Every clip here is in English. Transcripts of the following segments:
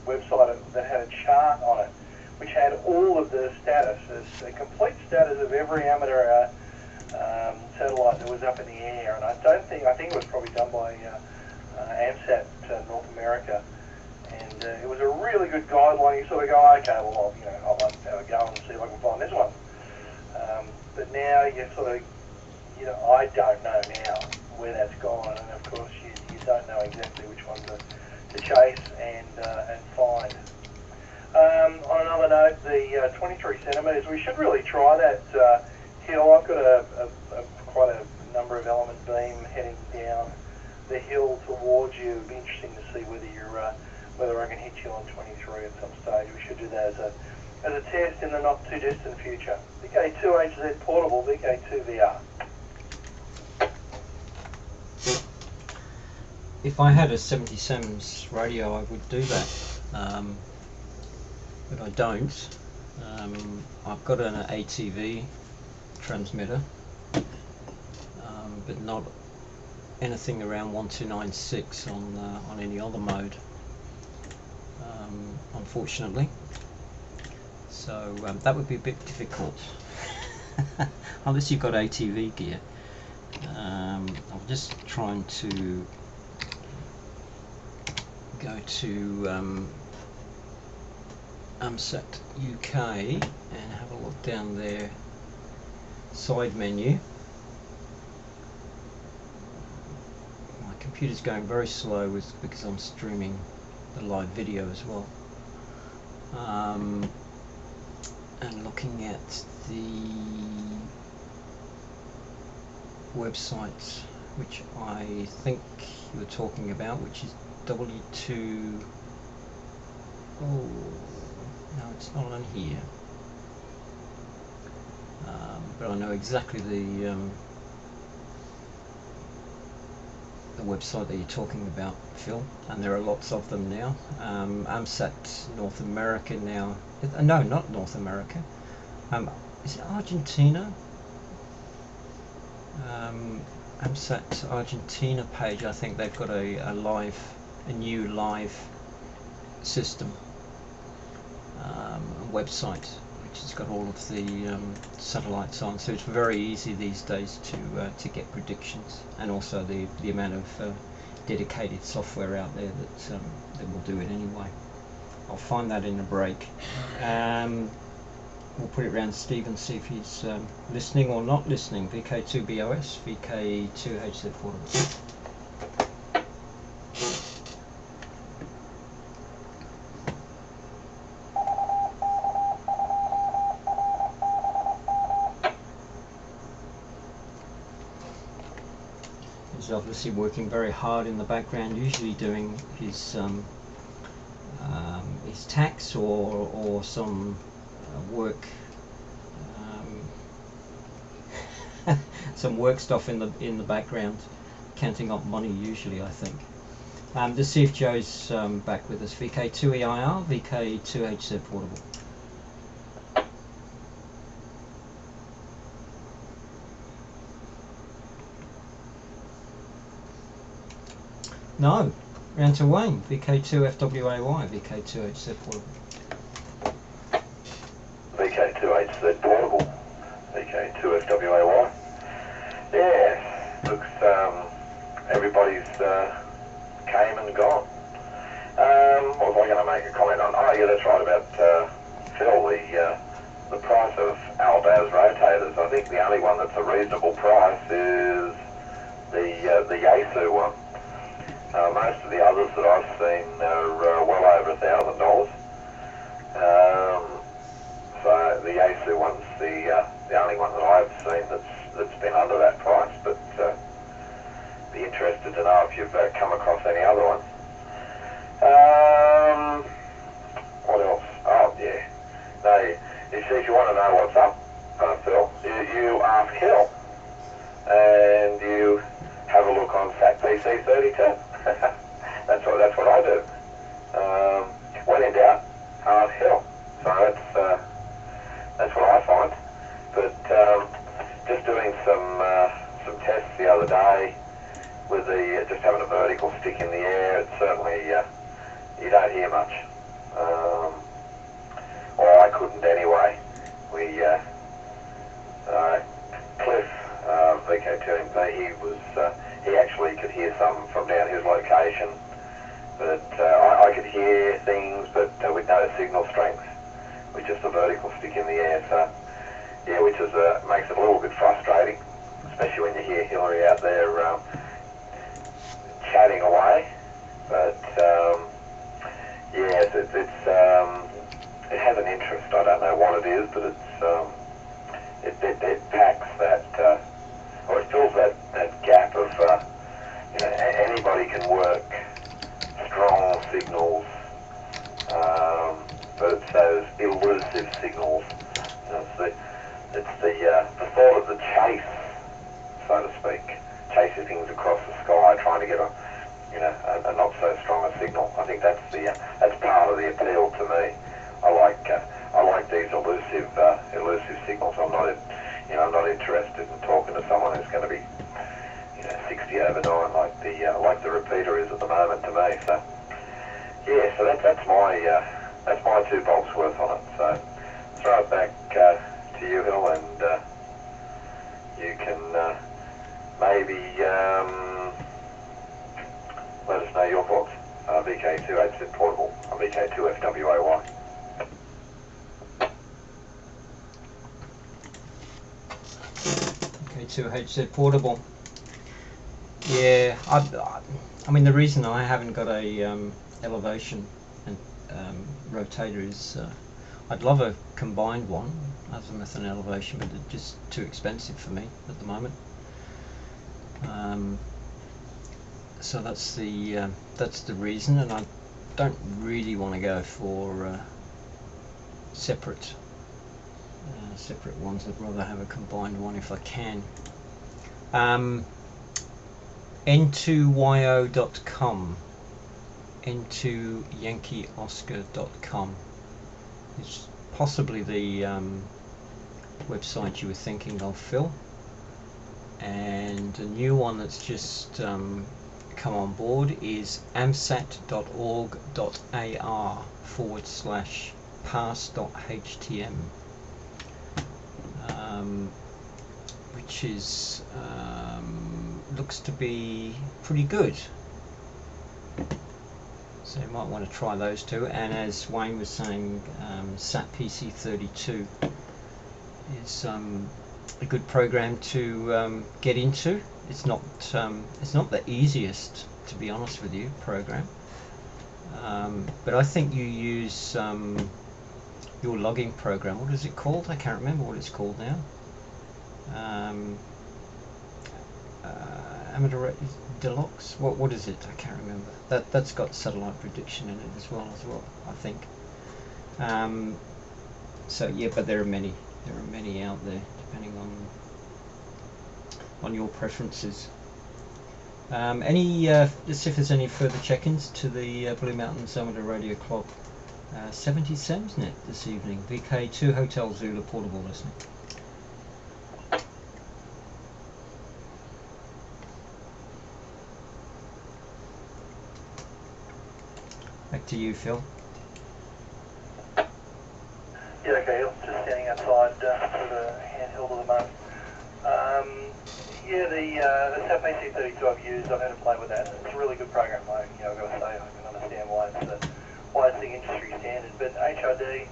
website that had a chart on it, which had all of the statuses, the complete status of every amateur satellite that was up in the air. And I think it was probably done by AMSAT North America. And it was a really good guideline. You sort of go, okay, well, I'll go and see if I can find this one. But now you sort of, I don't know now where that's gone, and of course you don't know exactly which one to chase and find. On another note, the 23 centimetres, we should really try that hill. I've got quite a number of element beam heading down the hill towards you. It'd be interesting to see whether I can hit you on 23 at some stage. We should do that as a test in the not too distant future. VK2HZ portable, VK2VR. If I had a 77's radio, I would do that, but I don't. I've got an ATV transmitter, but not anything around 1296 on any other mode, unfortunately. So that would be a bit difficult, unless you've got ATV gear. I'm just trying to go to AMSAT UK and have a look down there, side menu. My computer's going very slow because I'm streaming the live video as well. And looking at the website which I think you were talking about, which is W2. Oh no, it's not on here. But I know exactly the website that you're talking about, Phil, and there are lots of them now. AMSAT North America now. No, not North America. Is it Argentina? AMSAT Argentina page. I think they've got a new live system website, which has got all of the satellites on. So it's very easy these days to get predictions, and also the amount of dedicated software out there that will do it anyway. I'll find that in a break. We'll put it around Steve and see if he's listening or not listening. VK2BOS, VK2HZ portable. He's obviously working very hard in the background, usually doing his tax or some work, some work stuff in the background, counting up money usually, I think. Let's see if Joe's back with us. VK2EIR, VK2HZ portable. No, round to Wayne, VK2FWAY, VK2HZ portable. VK2HZ portable, VK2FWAY. Yeah, looks everybody's came and gone. What was I going to make a comment on? Oh yeah, that's right, about Phil, the price of Albaz rotators. I think the only one that's a reasonable price is the Yaesu one. Most of the others that I've seen are well over $1,000. So the Yaesu one's the only one that I've seen that's been under that price. But be interested to know if you've come across any other ones. What else? Oh yeah. No, you see, if you want to know what's up, Phil, you ask Hill, and you have a look on SatPC32. That's what I do. When in doubt, ask Hill. So that's what I find. But just doing some tests the other day with just having a vertical stick in the air. It's certainly you don't hear hear much. Or I couldn't anyway. Cliff, VK2MP, he actually could hear some from down his location, but I could hear things, but with no signal strength, with just a vertical stick in the air. So yeah, which is makes it a little bit frustrating, especially when you hear Hillary out there chatting away. But yes, it has an interest. I don't know what it is, but it packs that, or it fills that gap of anybody can work strong signals, but it's those elusive signals. It's the thought of the chase, so to speak, chasing things across the sky, trying to get a not so strong a signal. I think that's part of the appeal to me. I like these elusive signals. I'm not interested in talking to someone who's going to be 60 over 9 like the repeater is at the moment to me. So yeah, so that's my 2 bolts worth on it. So throw it back to you, Hill, and you can maybe let us know your thoughts. VK2HZ portable, VK2FWAY. VK2HZ portable. Yeah, I mean the reason I haven't got a elevation and rotator is I'd love a combined one, azimuth and elevation, but it's just too expensive for me at the moment. So that's the reason, and I don't really want to go for separate ones. I'd rather have a combined one if I can. N2yo.com, N2YankeeOscar.com is possibly the website you were thinking of, Phil. And a new one that's just come on board is amsat.org.ar/pass.htm, which is looks to be pretty good. So you might want to try those two. And as Wayne was saying, SAT PC32 is a good program to get into. It's not the easiest, to be honest with you, program. But I think you use your logging program. What is it called? I can't remember what it's called now. Amateur Deluxe. What is it? I can't remember. That's got satellite prediction in it as well. I think. So yeah, but there are many out there, depending on your preferences. Let's see if there's any further check-ins to the Blue Mountains Amateur Radio Club 77's net this evening. VK2 Hotel Zulu portable listening. Back to you, Phil. Yeah, okay, I'm just standing outside for the handheld at the moment. Yeah, the SAP PC32 I've used, I've had to play with that. It's a really good program. I've got to say, I can understand why it's the industry standard. But HID,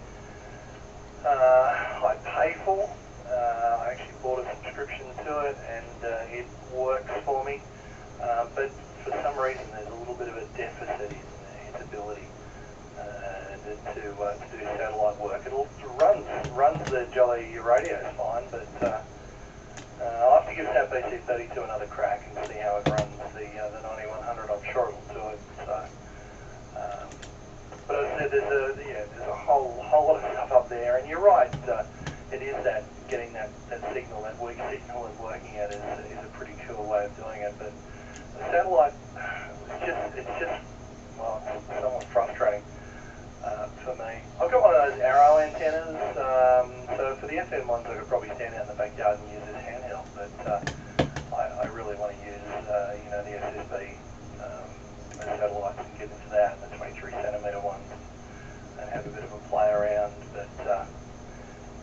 I pay for. I actually bought a subscription to it, and it works for me. But for some reason, there's a little bit of a deficit in its ability to do satellite work. It runs the Jolly radios fine, but I'll have to give SAP PC32 another crack and see how it runs the 9100. I'm sure it will do it. So, but as I said, there's a whole lot of stuff up there, and you're right. It is that getting that signal, that weak signal, and working at it is a pretty cool way of doing it. But the satellite, it's just somewhat frustrating for me. I've got one of those arrow antennas, so for the FM ones I could probably stand out in the backyard and use it handheld, but I really want to use the SSB satellites and get into that and the 23 centimetre ones and have a bit of a play around. But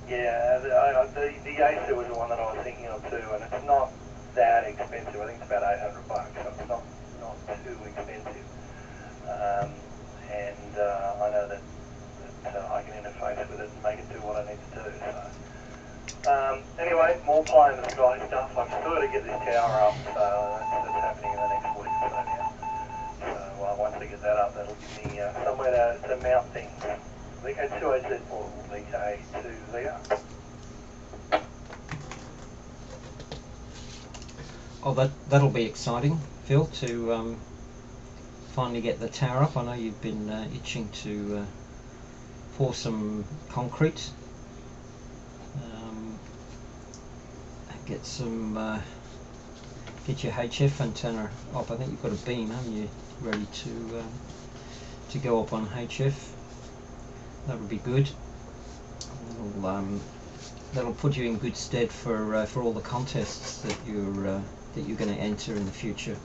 yeah, the Acer was the one that I was thinking of too, and it's not that expensive. I think it's about $800, so it's not too expensive. And I know that I can interface with it and make it do what I need to do. So anyway, more pie in the sky stuff. I'm still got to get this tower up, so that's happening in the next week or so now. So once I get that up, that'll give me somewhere to mount things. VK2AZ or VK2VR. Oh, that'll be exciting, Phil, to finally get the tower up. I know you've been itching to pour some concrete, get your HF antenna up. I think you've got a beam, haven't you, ready to go up on HF. That would be good. That'll put you in good stead for all the contests that you're going to enter in the future.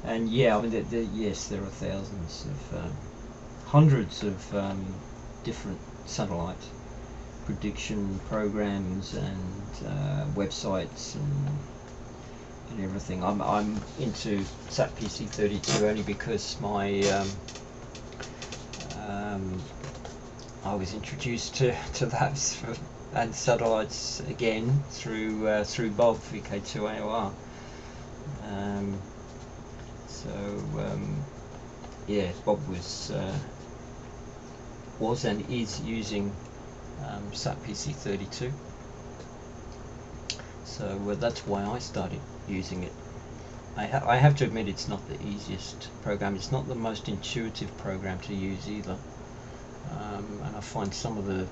And yeah, I mean, yes, there are thousands of, hundreds of different satellite prediction programs and websites and everything. I'm into SatPC32 only because I was introduced to those and satellites again through Bob VK2AOR. Yeah, Bob was and is using SatPC32, so that's why I started using it. I have to admit it's not the easiest program, it's not the most intuitive program to use either, and I find some of the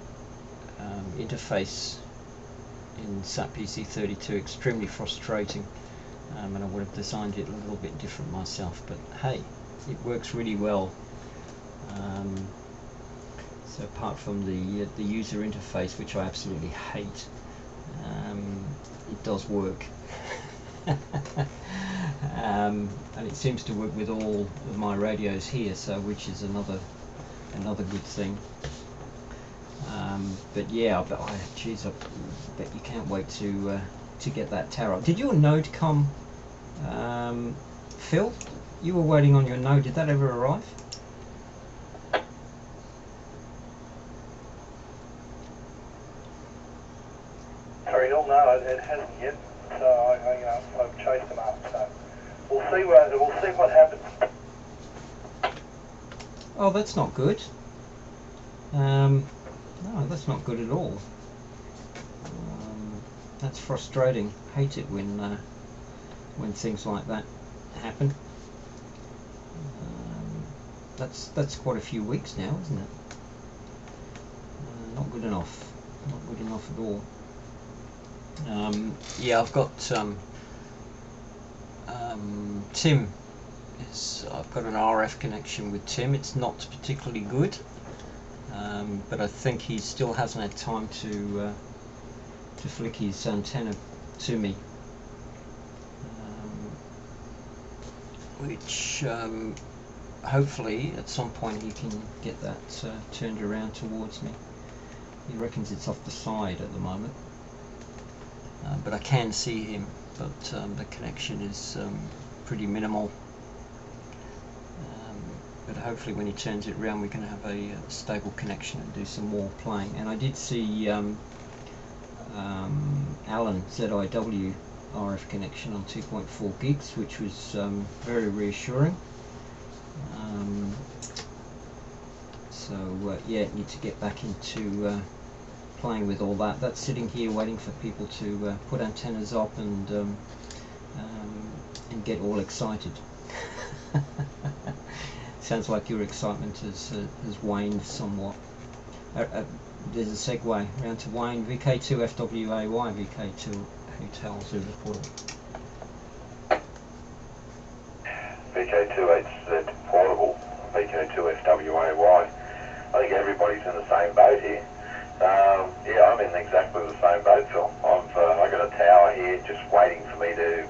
interface in SatPC32 extremely frustrating, and I would have designed it a little bit different myself, but hey, it works really well. So apart from the user interface, which I absolutely hate, it does work. And it seems to work with all of my radios here, so which is another good thing. But yeah, I bet you can't wait to get that tower up. Did your node come, Phil? You were waiting on your node. Did that ever arrive? Sorry, no, it hasn't yet. So I've chased them up. So we'll see what happens. Oh, that's not good. No, that's not good at all. That's frustrating. Hate it when things like that happen. That's quite a few weeks now, isn't it? Not good enough. Not good enough at all. Yeah, I've got Tim. I've got an RF connection with Tim. It's not particularly good, but I think he still hasn't had time to flick his antenna to me, which hopefully at some point he can get that turned around towards me. He reckons it's off the side at the moment, but I can see him, but the connection is pretty minimal. But hopefully when he turns it around we can have a stable connection and do some more playing. And I did see Alan ZIW RF connection on 2.4 gigs, which was very reassuring. Yeah, need to get back into playing with all that. That's sitting here waiting for people to put antennas up and get all excited. Sounds like your excitement has waned somewhat. There's a segue around to Wayne. VK2 FWAY, VK2 Hotel Zulu Portal. VK2HZ Portable, VK2 FWAY. I think everybody's in the same boat here. Yeah, I'm in exactly the same boat, Phil. I got a tower here just waiting for me to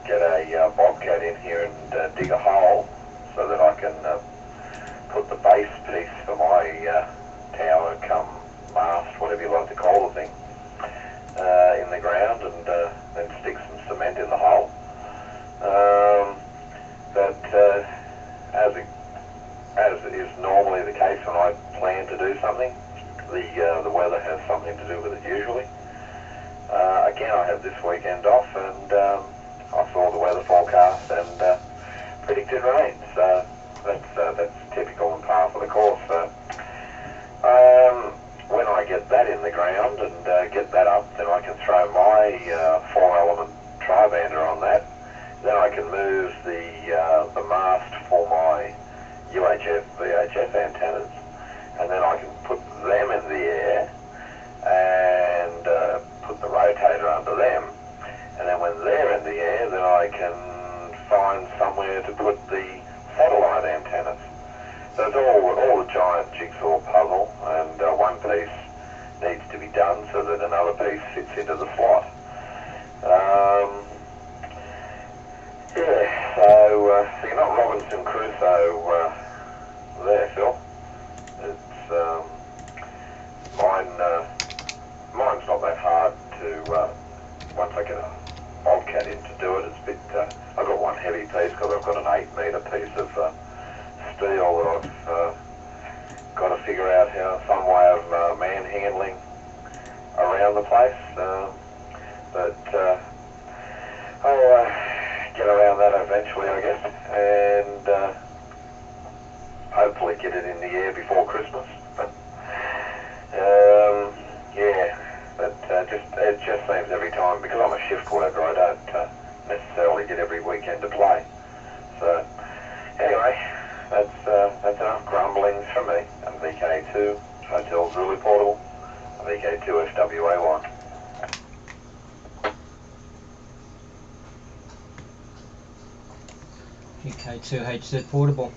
get a bobcat in here and dig a hole so that I can put the base piece for my tower, come mast, whatever you like to call the thing, in the ground, and then stick some cement in the hole. But as is normally the case when I plan to do something, the weather has something to do with it usually. Again, I have this weekend off, and I saw the weather forecast and predicted rain, so that's typical and par for the course. So when I get that in the ground and get that up, then I can throw my 4-element tri-bander on that. Then I can move the mast for my UHF, VHF antennas, and then I can put them in the air and put the rotator under them. And then when they're in the air, then I can find somewhere to put the satellite antennas. So it's all a giant jigsaw puzzle, and one piece needs to be done so that another piece fits into the slot. Yeah, so you're not Robinson Crusoe there, Phil. It's mine's not that hard to once I get a bobcat in to do it. It's a bit. I've got one heavy piece because I've got an 8-metre piece of steel that I've got to figure out some way of manhandling around the place. But I'll get around that eventually, I guess, and hopefully get it in the air before Christmas. But yeah, but it just seems every time, because I'm a shift worker, I don't necessarily get every weekend to play. So anyway, that's enough grumblings from me. I'm VK2 Hotel Zulu Portable, VK2 FWA1. VK2HZ Portable.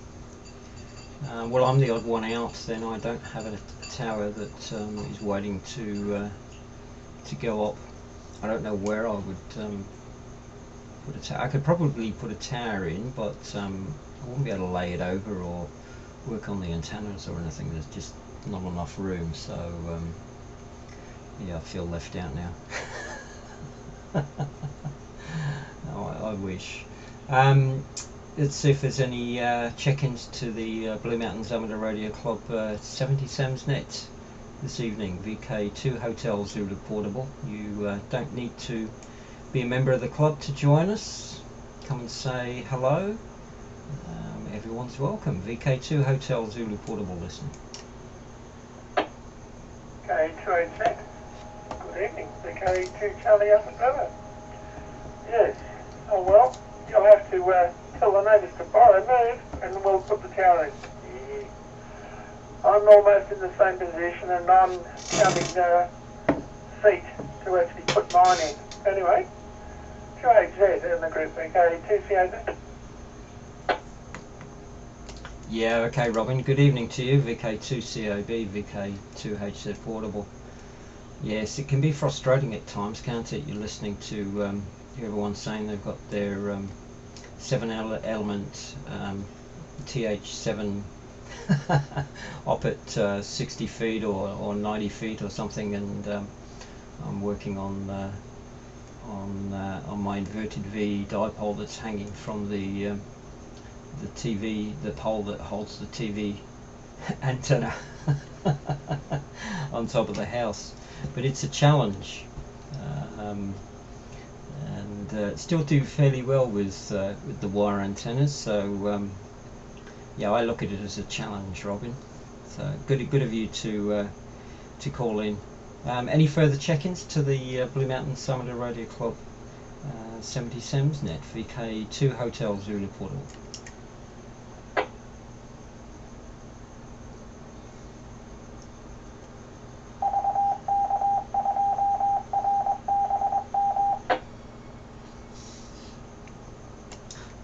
Well, I'm the odd one out. Then I don't have a tower that is waiting to go up. I don't know where I would put a tower. I could probably put a tower in, but I wouldn't be able to lay it over or work on the antennas or anything. There's just not enough room. So yeah, I feel left out now. I wish. Let's see if there's any check-ins to the Blue Mountains Amateur Radio Club 77's net this evening. VK2 Hotel Zulu Portable. You don't need to be a member of the club to join us. Come and say hello. Everyone's welcome. VK2 Hotel Zulu Portable listening. VK2HZ. Good evening. VK2 Charlie Alpha Bravo. Yes. Oh well, you'll have to tell the neighbours to borrow, move, and we'll put the tower in. Yeah. I'm almost in the same position, and I'm counting the feet to actually put mine in. Anyway, 2HZ in the group, VK2COB. Yeah, okay, Robin. Good evening to you. VK2COB, VK2HZ Portable. Yes, it can be frustrating at times, can't it? You're listening to everyone saying they've got their 7-element TH7 up at 60 feet or 90 feet or something, and I'm working on my inverted V dipole that's hanging from the TV, the pole that holds the TV antenna on top of the house. But it's a challenge, and still do fairly well with the wire antennas. So yeah, I look at it as a challenge, Robin. So good of you to call in. Any further check-ins to the Blue Mountain Amateur Radio Club 77's net, VK2 Hotel Zulu Portable.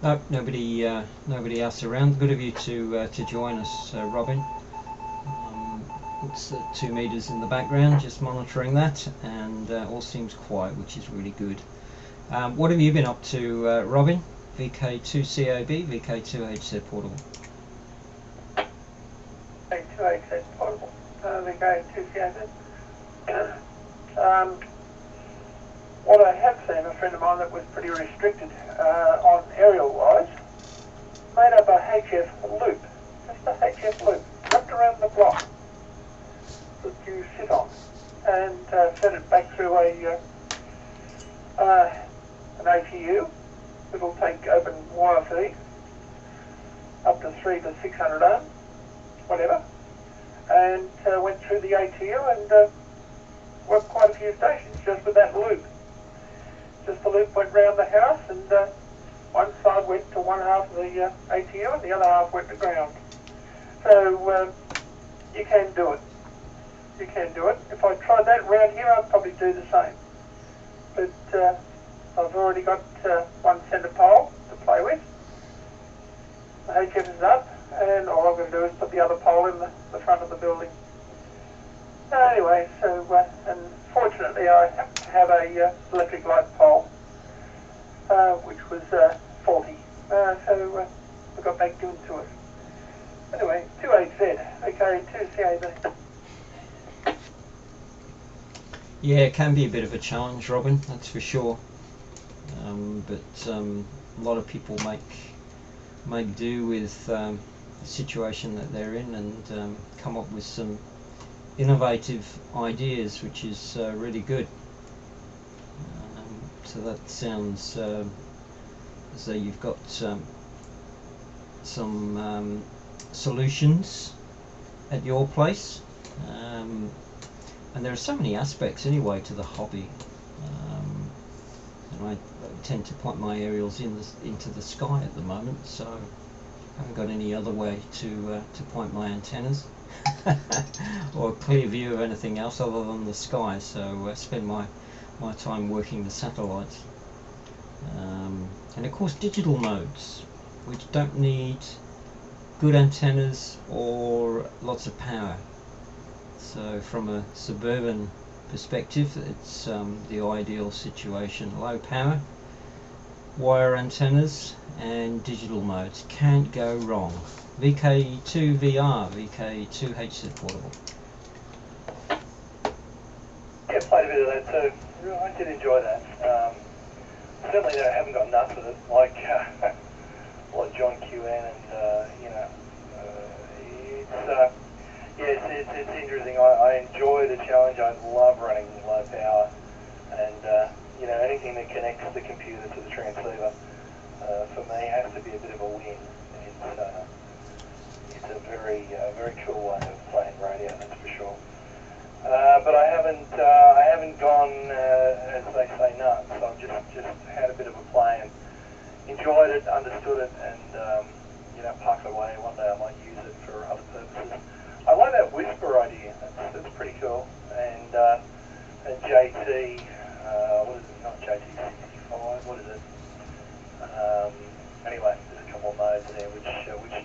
No, nobody else around. Good of you to join us, Robin. It's 2 meters in the background, just monitoring that, and all seems quiet, which is really good. What have you been up to, Robin? VK2CAB, VK2HZ portable. VK2HZ portable, VK2CAB. What I have seen, a friend of mine that was pretty restricted on aerial-wise, made up a HF loop, just a HF loop, wrapped around the block that you sit on, and fed it back through an ATU. It'll take open wire feed, up to 300 to 600 ohm, whatever, and went through the ATU and worked quite a few stations just with that loop. Just the loop went round the house, and one side went to one half of the ATU and the other half went to ground. So you can do it. You can do it. If I tried that round here, I'd probably do the same. But I've already got one centre pole to play with. The HF is up, and all I'm going to do is put the other pole in the front of the building. Anyway, so and fortunately I happen to have a electric light pole, which was faulty, so I got back into it. Anyway, 28Z, okay, 2CAB. Yeah, it can be a bit of a challenge, Robin, that's for sure. But a lot of people make do with the situation that they're in and come up with some innovative ideas, which is really good. So that sounds as though you've got some solutions at your place, and there are so many aspects anyway to the hobby, and I tend to point my aerials into the sky at the moment, so I haven't got any other way to point my antennas or a clear view of anything else other than the sky, so I spend my time working the satellites. And of course digital modes, which don't need good antennas or lots of power. So from a suburban perspective, it's the ideal situation. Low power, wire antennas and digital modes. Can't go wrong. VK2VR, VK2HZ portable. Yeah, played a bit of that too. I did enjoy that. Certainly I haven't got enough of it, like John QN, and it's interesting. I enjoy the challenge. I love running low power, and anything that connects the computer to the transceiver for me has to be a bit of a win. It's a very cool way of playing radio, that's for sure. But I haven't gone, as they say, nuts. I've just had a bit of a play and enjoyed it, understood it, and parked away. One day I might use it for other purposes. I like that whisper idea. That's pretty cool. And JT, what is it? Not JT65. What is it? Anyway, there's a couple of modes there which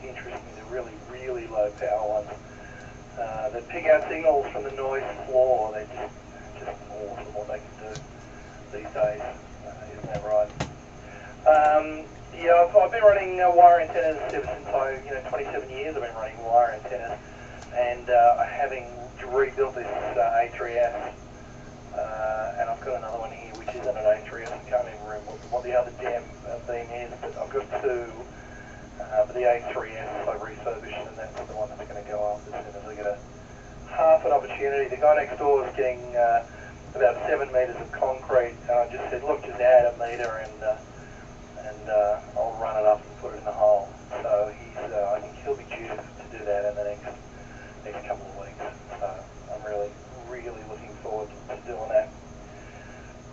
interest me. They're really low power ones. That pick out signals from the noise floor. They're just awesome what they can do these days. Isn't that right? Yeah, I've been running wire antennas ever since 27 years I've been running wire antennas, and having rebuilt this A3S, and I've got another one here which isn't an A3S. I can't even remember what the other damn beam is, but I've got two. But the A3S I refurbished, and that's the one that's going to go off as soon as I get half an opportunity. The guy next door is getting about 7 metres of concrete, and I just said, look, just add a metre and I'll run it up and put it in the hole. So I think he'll be due to do that in the next couple of weeks. So I'm really looking forward to doing that.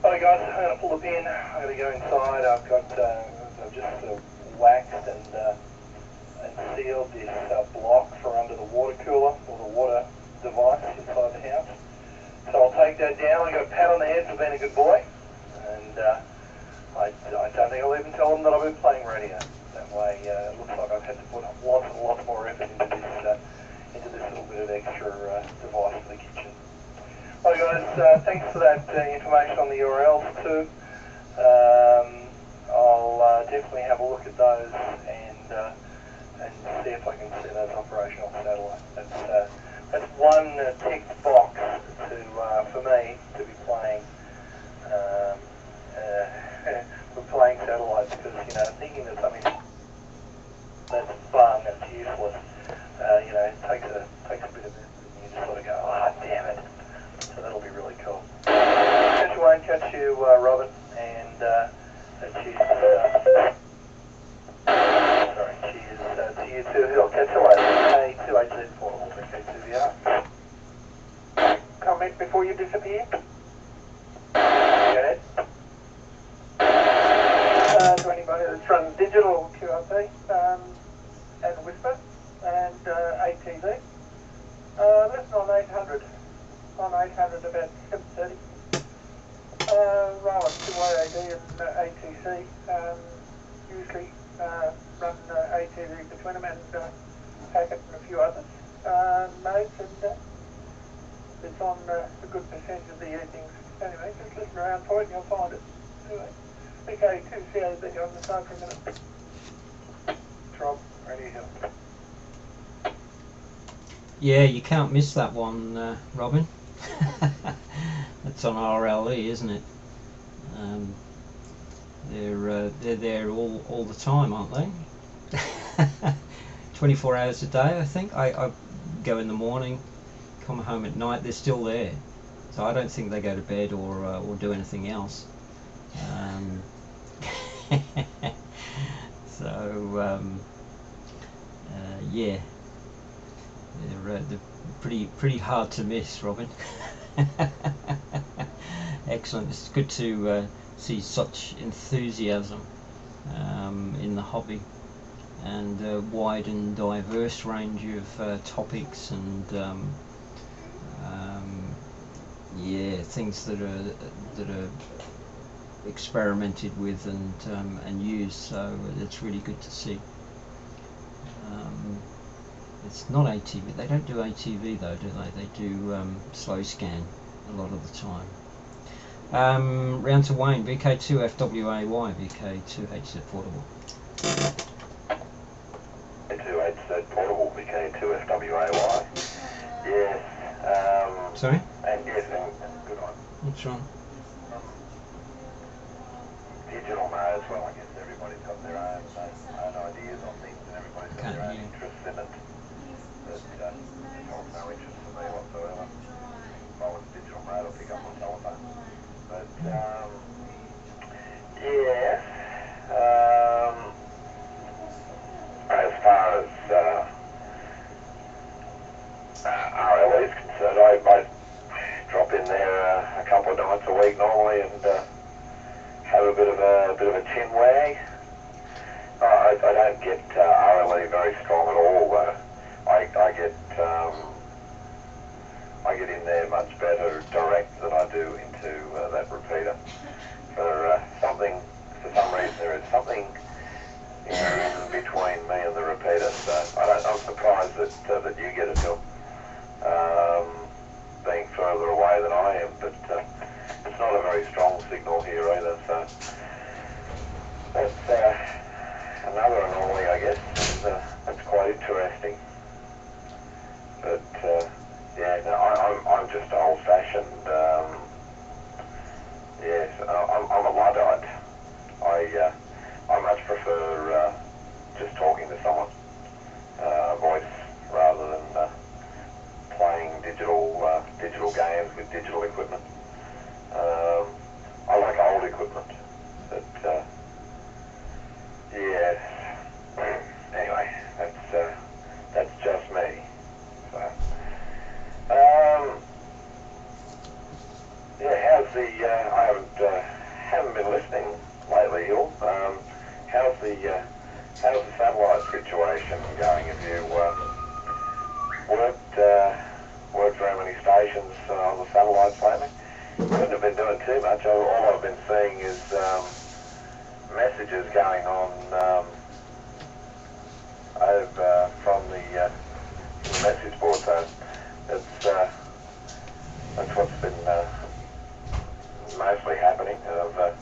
Alright guys, I'm going to pull the pin. I'm going to go inside. I've just waxed and sealed this block for under the water cooler or the water device inside the house. So I'll take that down. I got a pat on the head for being a good boy, and I don't think I'll even tell them that I've been playing radio. That way, it looks like I've had to put lots and lots more effort into this little bit of extra device for the kitchen. Well guys, thanks for that information on the URLs too. I'll definitely have a look at those and see if I can see those operational satellites. That's one ticked box for me to be playing. We're playing satellites because thinking that something that's fun, that's useless, it takes a bit of effort, and you just sort of go, damn it. So that'll be really cool. Catch you, Wayne. Catch you, Robin, and cheers. Sorry, cheers to you too, Hill. Catch you later. K2HZ portable, K2VR. Comment before you disappear. Go ahead. To anybody that's run digital QRP and Whisper and ATV, listen on 800. On 800 about 7:30. Roll up to YAD and ATC. Usually run ATV between them and Packet and a few others. Mates, and it's on a good percentage of the evenings. Anyway, just listen around for it and you'll find it. Anyway, BK2CAB on the side for a minute. Rob, ready here. Yeah, you can't miss that one, Robin. That's on RLE, isn't it? They're there all the time, aren't they? 24 hours a day, I think. I go in the morning, come home at night. They're still there, so I don't think they go to bed or do anything else. So yeah, they're pretty hard to miss, Robin. Excellent. It's good to see such enthusiasm in the hobby, and a wide and diverse range of topics and yeah, things that are experimented with and used. So it's really good to see. It's not ATV. They don't do ATV though, do they? They do slow scan a lot of the time. Round to Wayne. BK2FWAY. BK2HZ portable. BK2HZ portable. BK2FWAY. Yes. Sorry? And yes, and good on. What's wrong? Digital mode, well, I guess everybody's got their own ideas on things, and everybody's got their own interests in it. But it's of no interest to me whatsoever. If I was digital mode, I'll pick up my telephone. But yeah, as far as RLE is concerned, I drop in there a couple of nights a week normally and have a bit of a chin wag. I don't get RLE very strong at all. I get in there much better direct than I do into that repeater. For some reason there is something in between me and the repeater. So I'm surprised that you get it, Bill. Being further away than I am, but it's not a very strong signal here either, so that's another anomaly, I guess, and that's quite interesting. But yeah, no, I'm just old-fashioned. Yes, I'm a Luddite. I much prefer just talking to someone, voice, rather than playing digital games with digital equipment. I like old equipment, but yes. Anyway, that's just me. So, yeah. How's the? I haven't been listening lately, Hill. How's the satellite situation going? Have you worked very many stations on the satellites lately? I haven't been doing too much. All I've been seeing is messages going on over from the message board. So that's what's been mostly happening. I've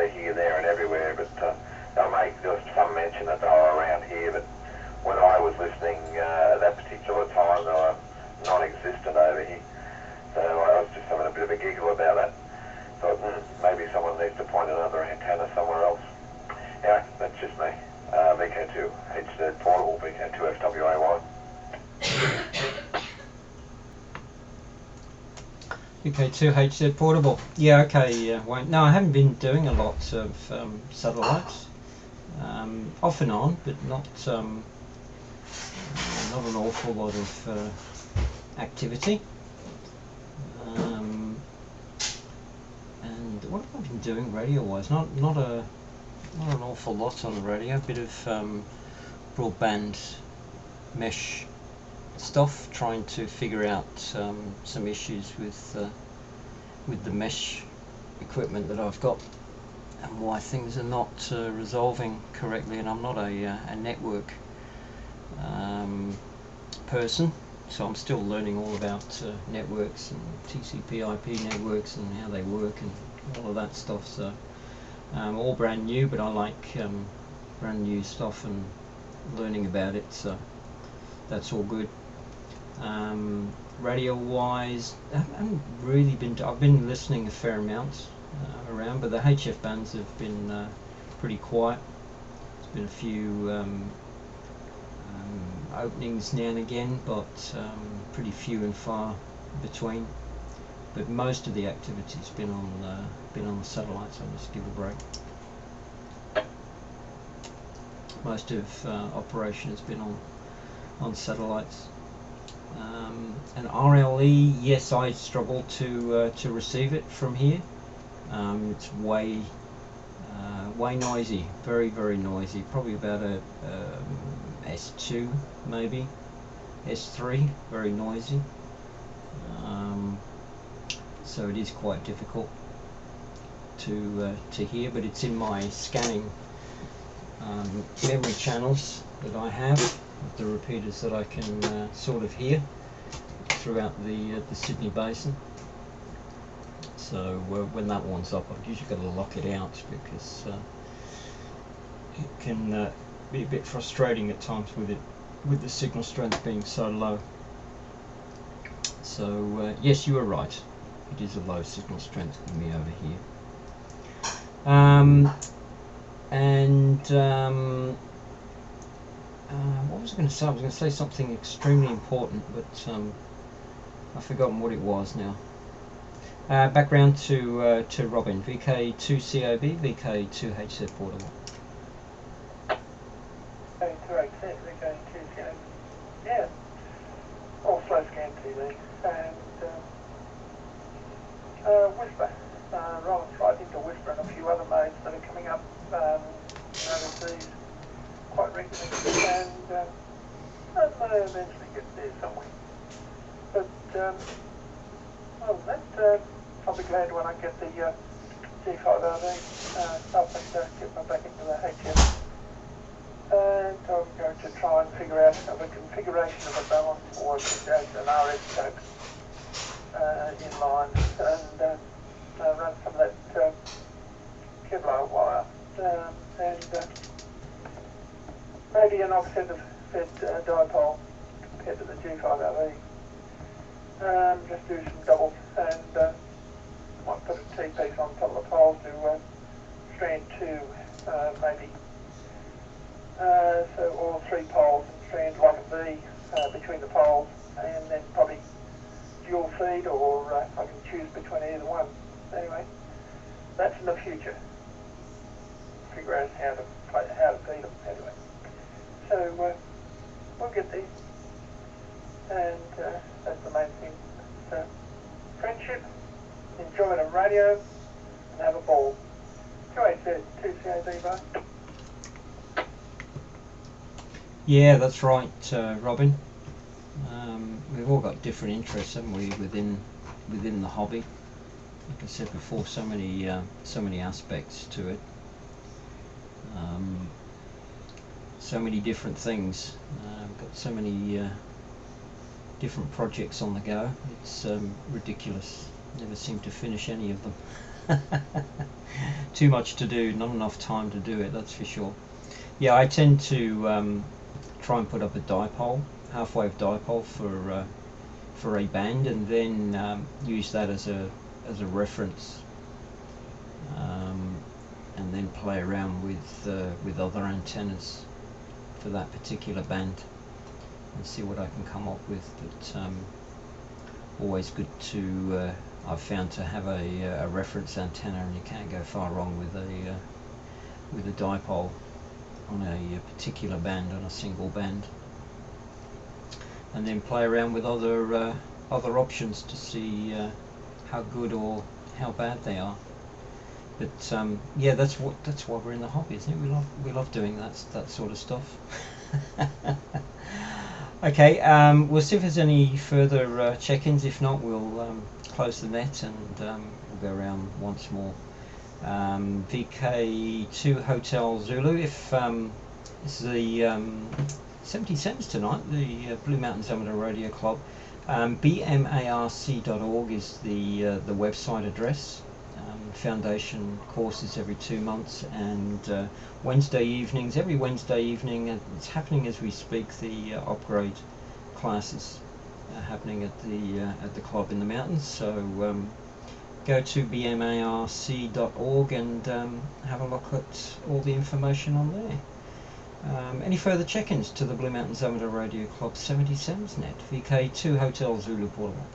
here, there and everywhere, but there was some mention that they were around here, but when I was listening at that particular time, they were non-existent over here. So I was just having a bit of a giggle about that. Thought maybe someone needs to point another antenna somewhere else. Yeah, that's just me. VK2 HZ portable, VK2 FWAY. VK2 HZ portable. Yeah, okay. Wayne. No, I haven't been doing a lot of satellites. Off and on, but not an awful lot of activity. And what have I been doing radio-wise? Not an awful lot on the radio. A bit of broadband mesh stuff, trying to figure out some issues with the mesh equipment that I've got, and why things are not resolving correctly. And I'm not a network person, so I'm still learning all about networks and TCP/IP networks and how they work and all of that stuff. So all brand new, but I like brand new stuff and learning about it. So that's all good. Radio-wise, I haven't really been. I've been listening a fair amount around, but the HF bands have been pretty quiet. There's been a few openings now and again, but pretty few and far between. But most of the activity's been on the satellites. I'll just give a break. Most of operation has been on satellites. And RLE, yes, I struggle to receive it from here. It's way noisy, very noisy. Probably about a S2, maybe S3, very noisy. So it is quite difficult to hear, but it's in my scanning memory channels that I have, with the repeaters that I can sort of hear throughout the Sydney Basin. So when that one's up, I've usually got to lock it out, because it can be a bit frustrating at times with the signal strength being so low. So yes, you are right. It is a low signal strength with me over here. What was I going to say? I was going to say something extremely important, but I've forgotten what it was now. Background to Robin. VK2COB, VK2HZ portable. VK2HZ, VK2COB. Yeah. All slow scan TV. And Whisper. Robin's right into Whisper and a few other modes that are coming up overseas quite regularly, and I may eventually get there somewhere. But other than that, I'll be glad when I get the G5RV up and get my back into the HF. And I'm going to try and figure out a configuration of a balance or an RF scope in line, and run some of that Kevlar wire, and maybe an offset of fed dipole compared to the G5RV. Just do some doubles, and might put a T-piece on top of the poles to strand 2, maybe. So all 3 poles and strand like a V between the poles, and then probably dual feed, or I can choose between either one. Anyway, that's in the future. Figure out how to feed them anyway. So we'll get there, and that's the main thing. So, friendship, enjoy the radio, and have a ball. QHZ2CAB, bye. Yeah, that's right, Robin. We've all got different interests, haven't we, within the hobby? Like I said before, so many aspects to it. So many different things. Got so many different projects on the go. It's ridiculous. Never seem to finish any of them. Too much to do, not enough time to do it, that's for sure. Yeah, I tend to try and put up a dipole, half-wave dipole for a band, and then use that as a reference, and then play around with other antennas for that particular band and see what I can come up with. But always good to I've found to have a reference antenna, and you can't go far wrong with a dipole on a particular band, on a single band, and then play around with other options to see how good or how bad they are. But yeah, that's why we're in the hobby, isn't it? We love doing that sort of stuff. Okay, we'll see if there's any further check-ins. If not, we'll close the net and we'll go around once more. VK2 Hotel Zulu. If this is the 70 cents tonight, the Blue Mountains Amateur Radio Club. BMARC.org is the website address. Foundation courses every 2 months, and Wednesday evenings, every Wednesday evening, and it's happening as we speak. The upgrade classes are happening at the club in the mountains. So go to bmarc.org and have a look at all the information on there. Any further check-ins to the Blue Mountains Amateur Radio Club 77's net? VK2 Hotel Zulu Portable.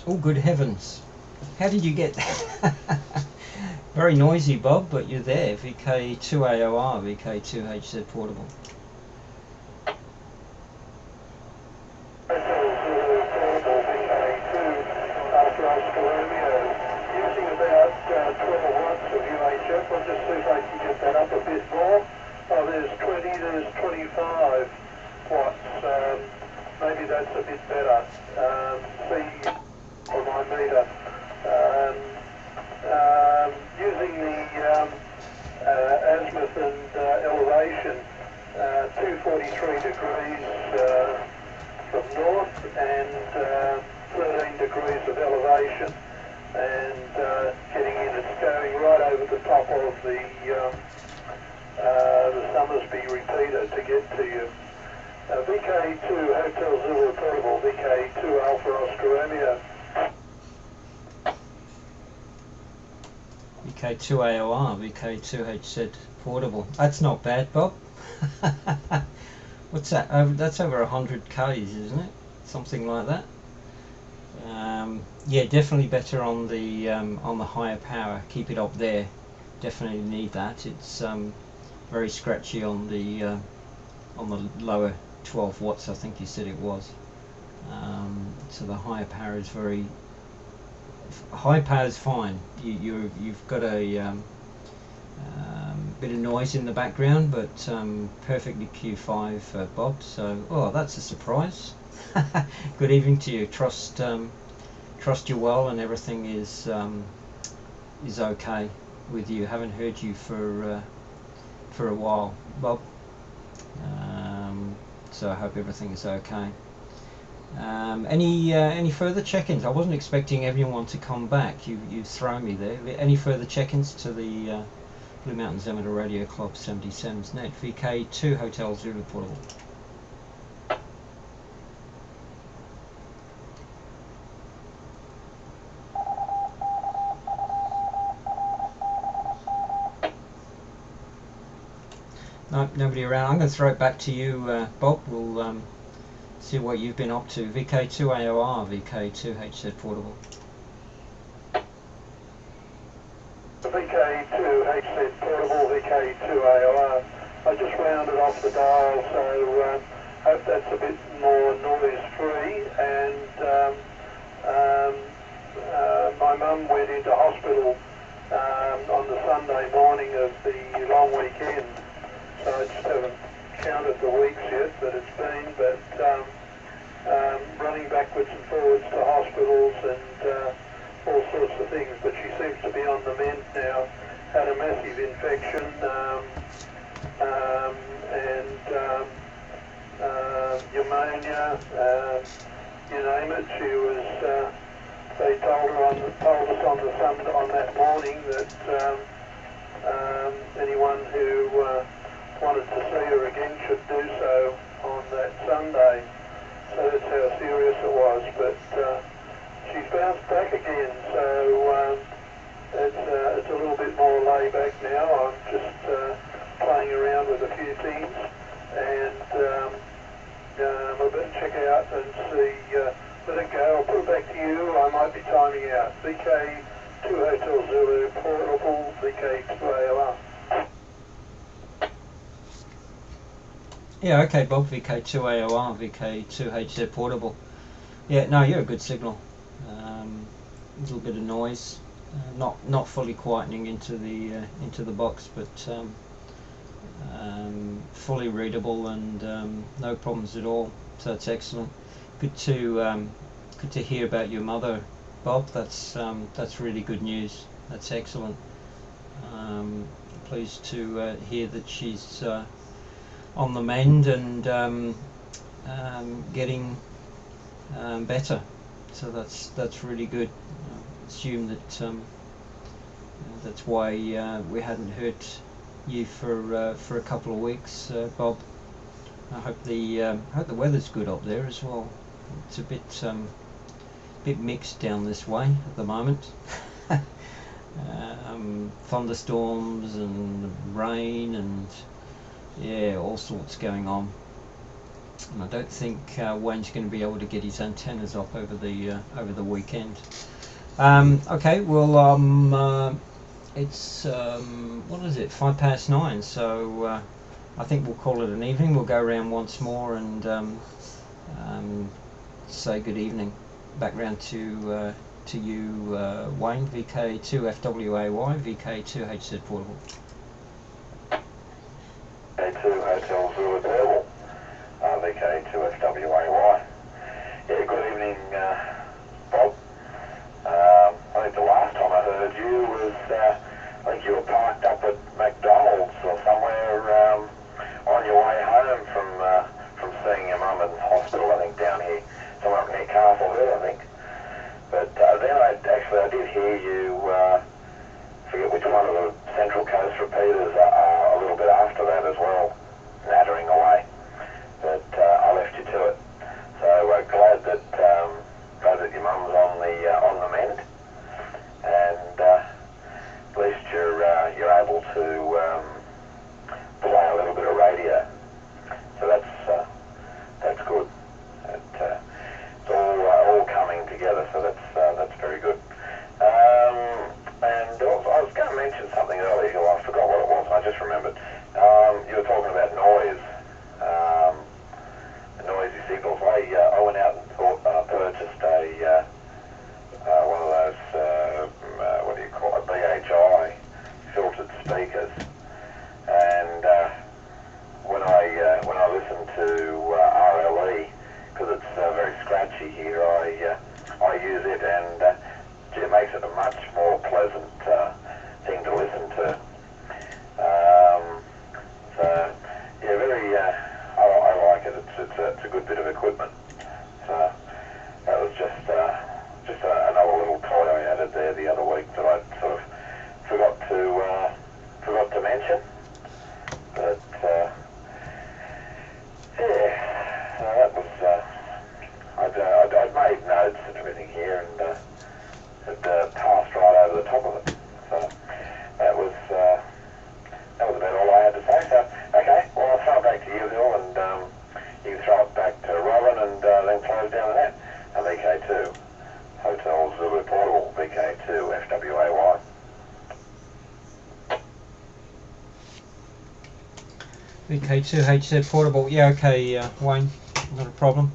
Oh, good heavens. How did you get that? Very noisy, Bob, but you're there. VK2AOR, VK2HZ Portable. Using about 12 watts of UHF. I'll just see if I can get that up a bit more. Oh, there's 20, there's 25 watts. Maybe that's a bit better. See for my meter. Using the azimuth and elevation, 243 degrees from north and 13 degrees of elevation, and getting in, it's going right over the top of the Summersby repeater to get to you. VK2 Hotel Zulu Portable, VK2 Alpha Oscar Romeo. VK2AOR, VK2HZ Portable. That's not bad, Bob. What's that? That's over 100 Ks, isn't it? Something like that. Yeah, definitely better on the higher power. Keep it up there. Definitely need that. It's very scratchy on the lower 12 watts. I think you said it was. So the higher power is very. High power is fine. You've got a bit of noise in the background, but perfectly Q5, Bob. So, oh, that's a surprise. Good evening to you. Trust you well, and everything is okay with you. Haven't heard you for a while, Bob. So I hope everything is okay. Any further check-ins? I wasn't expecting everyone to come back. You've thrown me there. Any further check-ins to the Blue Mountains Amateur Radio Club 77's net? VK2 Hotel Zulu Portable. No, nobody around. I'm going to throw it back to you, Bob. We'll see what you've been up to. VK2AOR, VK2HZ Portable. VK2HZ Portable, VK2AOR. I just rounded off the dial, so hope that's a bit more noise-free. And my mum went into hospital on the Sunday morning of the long weekend. So I just haven't counted the weeks yet that it's been, but running backwards and forwards to hospitals and all sorts of things. But she seems to be on the mend now. Had a massive infection and pneumonia, you name it. She was. They told us on that morning that anyone who wanted to see her again should do so on that Sunday. So that's how serious it was. But she's bounced back again. So it's a little bit more laid back now. I'm just playing around with a few things, and I better check out and see. Let it go. I'll put it back to you. I might be timing out. VK2 Hotel Zulu, portable, VK2 AOR. Yeah, okay, Bob. VK2 AOR, VK2 HZ portable. Yeah, no, you're a good signal. A little bit of noise, not fully quietening into the box, but fully readable and no problems at all. So that's excellent. Good to hear about your mother, Bob. That's really good news. That's excellent. Pleased to hear that she's on the mend and getting better. So that's really good. I assume that that's why we hadn't heard you for a couple of weeks, Bob. I hope the weather's good up there as well. It's a bit mixed down this way at the moment. Thunderstorms and rain and yeah, all sorts going on. And I don't think Wayne's going to be able to get his antennas up over the weekend. Okay, well it's what is it? 9:05. So I think we'll call it an evening. We'll go around once more and say good evening. Back round to you, Wayne. VK2 FWAY, VK2 HZ portable. VK2 Hotel Zulu portable, VK2 FWAY. Yeah, good evening, Bob. I think the last time I heard you was I think you were parked up at McDonald's or somewhere on your way home from seeing your mum in hospital, I think down here, somewhere up near Castleville, I think. But then I did hear you, forget which one of the Central Coast repeaters, a little bit after that as well, nattering away. But I left you to it. So glad that your mum's on the mend, and at least you're able to play a little bit of radio. So that's good. It's all coming together. So that's very good. And I was going to mention something earlier. I forgot what it was. I just remembered. You were talking about noise, noisy signals. I went out and purchased one of those what do you call it? BHI filtered speakers, and when I listen to RLE, because it's very scratchy here, I use it, and it makes it a much more pleasant thing to listen to. So yeah, very. I like it. It's a good bit of equipment. So that was just another little toy I added there the other week that I sort of forgot to mention. But yeah, so that was. I'd made notes and everything here, and it passed right over the top of it. So that was about all I had to say. So okay, well I'll throw it back to you, Bill, and you can throw it back to Robin, and then close down the net. VK2 Hotel Zulu portable, VK2 FWAY. VK2 HZ portable. Yeah, okay, Wayne, not a problem.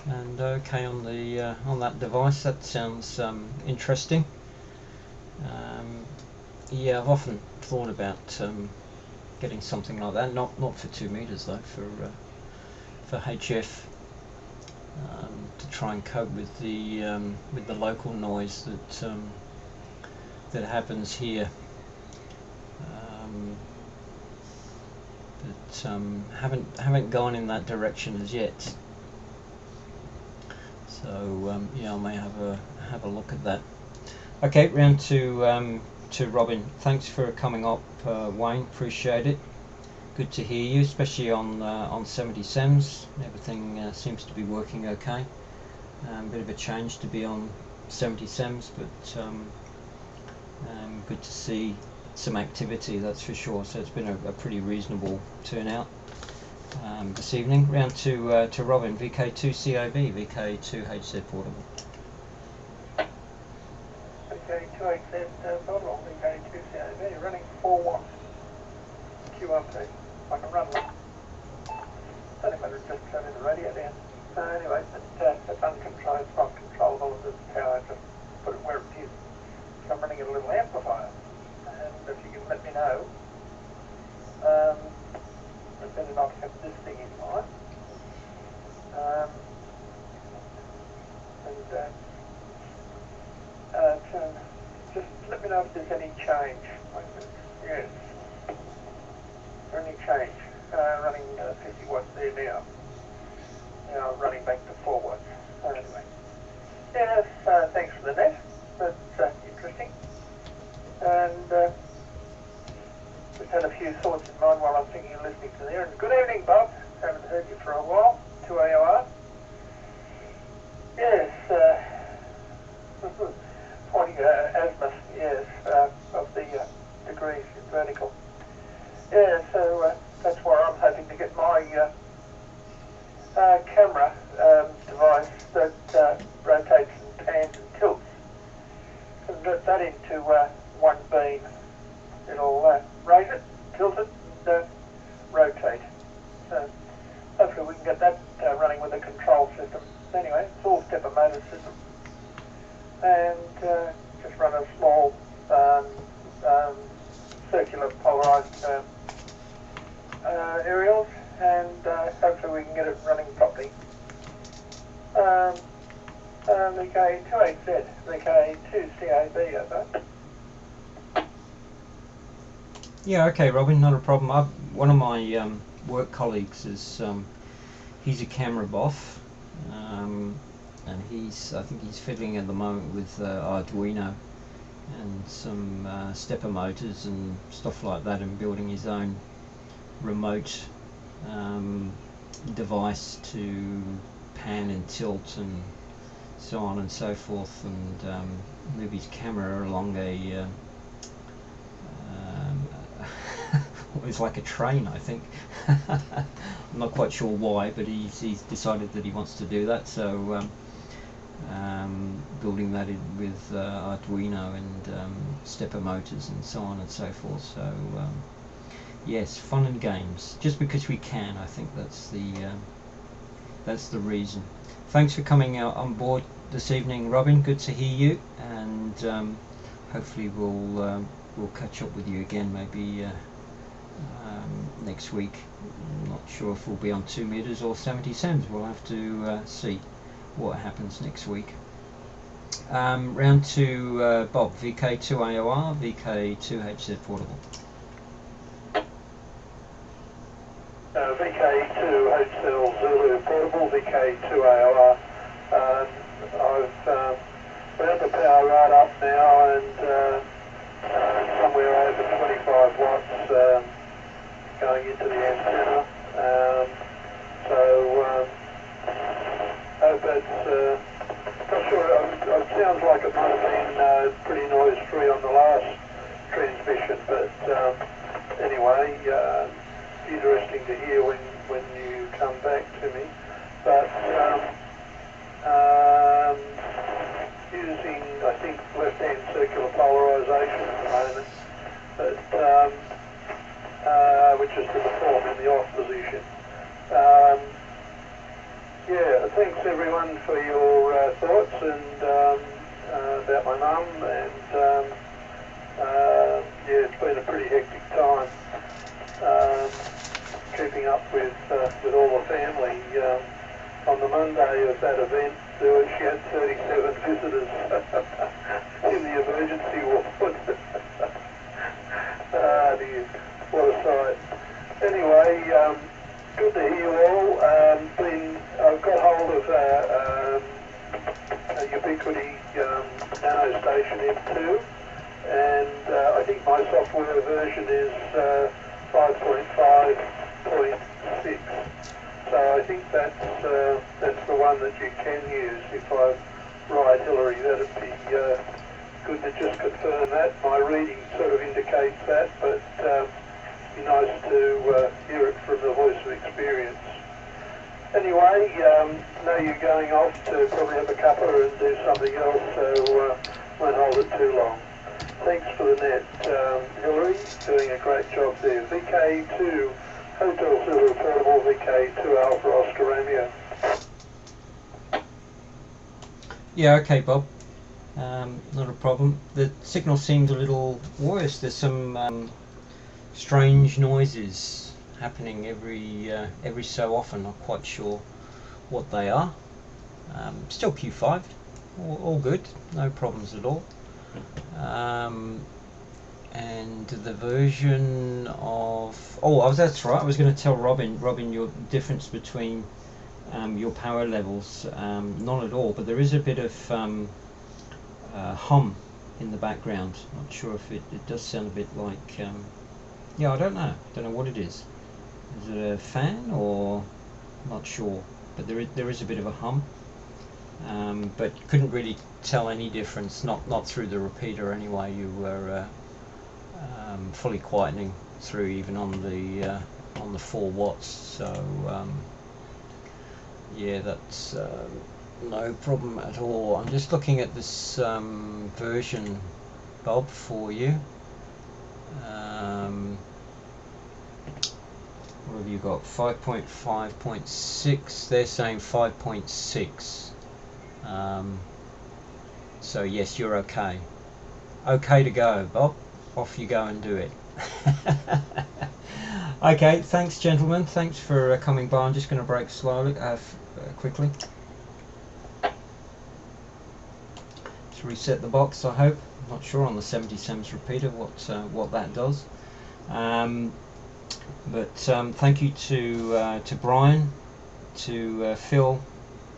And okay on the on that device. That sounds interesting. Yeah, I've often thought about getting something like that. Not for 2 meters though. For HF. To try and cope with the local noise that happens here. haven't gone in that direction as yet. So yeah, I may have a look at that. Okay, round to Robin. Thanks for coming up, Wayne. Appreciate it. Good to hear you, especially on 70 SEMS. Everything seems to be working okay. Bit of a change to be on 70 SEMS, but good to see some activity, that's for sure. So it's been a pretty reasonable turnout this evening. Round to Robin. VK2COB, VK2HZ portable. VK2HZ portable, VK2CAB, running 4 watts QRP. I can run one. Don't know whether it just turned the radio down. Anyway, it's uncontrolled, it's not controllable at this power, just put it where it is. So I'm running a little amplifier. And if you can let me know, I better not have this thing in mind. Just let me know if there's any change. Yes. Is there any change? Running 50 watts there now. Now running back to 4 watts. Anyway. Yes, thanks for the net. That's interesting. And just had a few thoughts in mind while I'm thinking and listening to there. And good evening, Bob. Haven't heard you for a while. 2AOR. Yes, pointing azimuth, yes, of the degrees in vertical. Yeah, so that's where I'm hoping to get my camera device that rotates and pans and tilts. Convert that into one beam. It'll raise it, tilt it, and rotate. So hopefully we can get that running with a control system. Anyway, it's all stepper motor system. And just run a small circular polarized aerials, and hopefully we can get it running properly. VK2HZ, VK2CAB, over. Yeah, okay, Robin, not a problem. One of my work colleagues is he's a camera buff, and I think he's fiddling at the moment with Arduino and some stepper motors and stuff like that, and building his own remote device to pan and tilt and so on and so forth, and move his camera along a it's like a train, I think. I'm not quite sure why, but he's decided that he wants to do that, so building that in with Arduino and stepper motors and so on and so forth. So yes, fun and games, just because we can. I think that's the reason. Thanks for coming out on board this evening, Robin. Good to hear you, and hopefully we'll catch up with you again, maybe next week. I'm not sure if we'll be on 2 meters or 70 SEMS. We'll have to see what happens next week. Round to Bob, VK2AOR, VK2HZ portable. VK2HZ Zulu portable, VK2AOR. I've wound the power right up now, and somewhere over 25 watts going into the antenna. So hope it's not sure. It sounds like it might have been pretty noise free on the last transmission, but anyway, interesting to hear when you come back to me. But using, I think, left-hand circular polarization at the moment, but which is to the form in the off position. Yeah, thanks everyone for your thoughts and about my mum, and yeah, it's been a pretty hectic time keeping up with all the family. On the Monday of that event, she had 37 visitors in the emergency ward. Dear, what a sight. Anyway, good to hear you all. I've got hold of a Ubiquity nano station M2, and I think my software version is 5.5.6. So I think that's the one that you can use. If I'm right, Hillary, that'd be good to just confirm that. My reading sort of indicates that, but it'd be nice to hear it from the voice of experience. Anyway, now you're going off to probably have a cuppa and do something else, so won't hold it too long. Thanks for the net, Hillary, doing a great job there. VK2, Hotel Zulu Portable, VK2 Alpha Oscar Romeo. Yeah, okay, Bob. Not a problem. The signal seems a little worse. There's some strange noises happening every so often. Not quite sure what they are. Still Q5, all good, no problems at all. And the version of that's right. I was going to tell Robin, your difference between your power levels. Not at all, but there is a bit of hum in the background. Not sure if it does sound a bit like yeah, I don't know what it is. Is it a fan or not sure, but there is a bit of a hum, but couldn't really tell any difference, not through the repeater anyway. You were fully quietening through even on the 4 watts, so yeah, that's no problem at all. I'm just looking at this version, Bob, for you. What have you got? 5.5.6. They're saying 5.6. So yes, you're okay. Okay to go, Bob. Off you go and do it. Okay, thanks, gentlemen. Thanks for coming by. I'm just going to break slowly, quickly. Let's reset the box. I hope. I'm not sure on the 70 sems repeater what that does. But thank you to Brian, to Phil,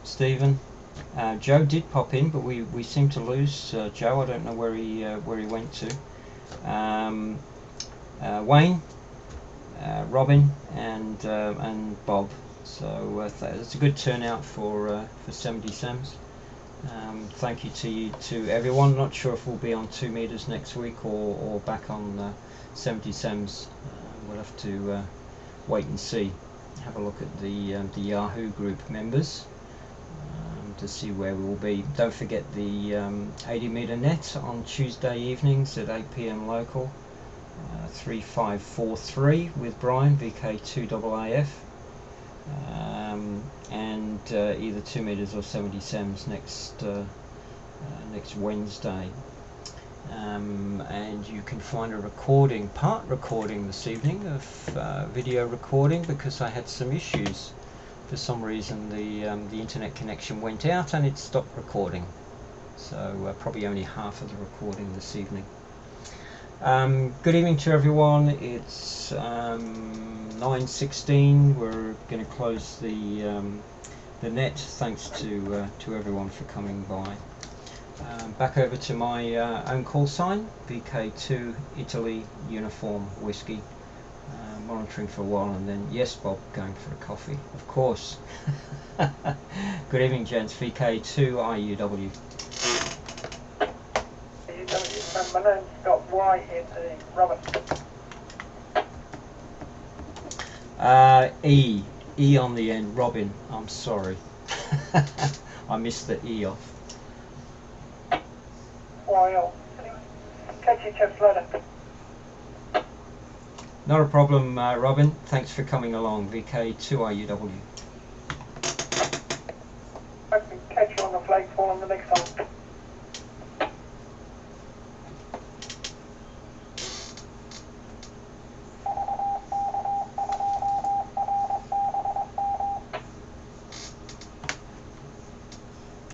Stephen. Joe did pop in, but we seem to lose Joe. I don't know where he went to. Wayne, Robin, and Bob. So it's a good turnout for 70 sems. Thank you to everyone. Not sure if we'll be on 2 meters next week or back on 70 sems. We'll have to wait and see. Have a look at the Yahoo group members to see where we will be. Don't forget the 80 meter net on Tuesday evenings at 8 PM local. 3543 with Brian, VK2AAF, and either 2 meters or 70 sems next Wednesday. And you can find a part recording this evening of video recording, because I had some issues. For some reason the internet connection went out and it stopped recording. So probably only half of the recording this evening. Good evening to everyone. It's 9:16. We're going to close the net. Thanks to everyone for coming by. Back over to my own call sign, VK2 Italy Uniform Whiskey. Monitoring for a while, and then yes, Bob, going for a coffee, of course. Good evening, gents. VK2 IUW. My name's got Y in the Robin. E on the end, Robin. I'm sorry. I missed the E off. Well, catch you chaps later. Not a problem, Robin. Thanks for coming along. VK2 IUW.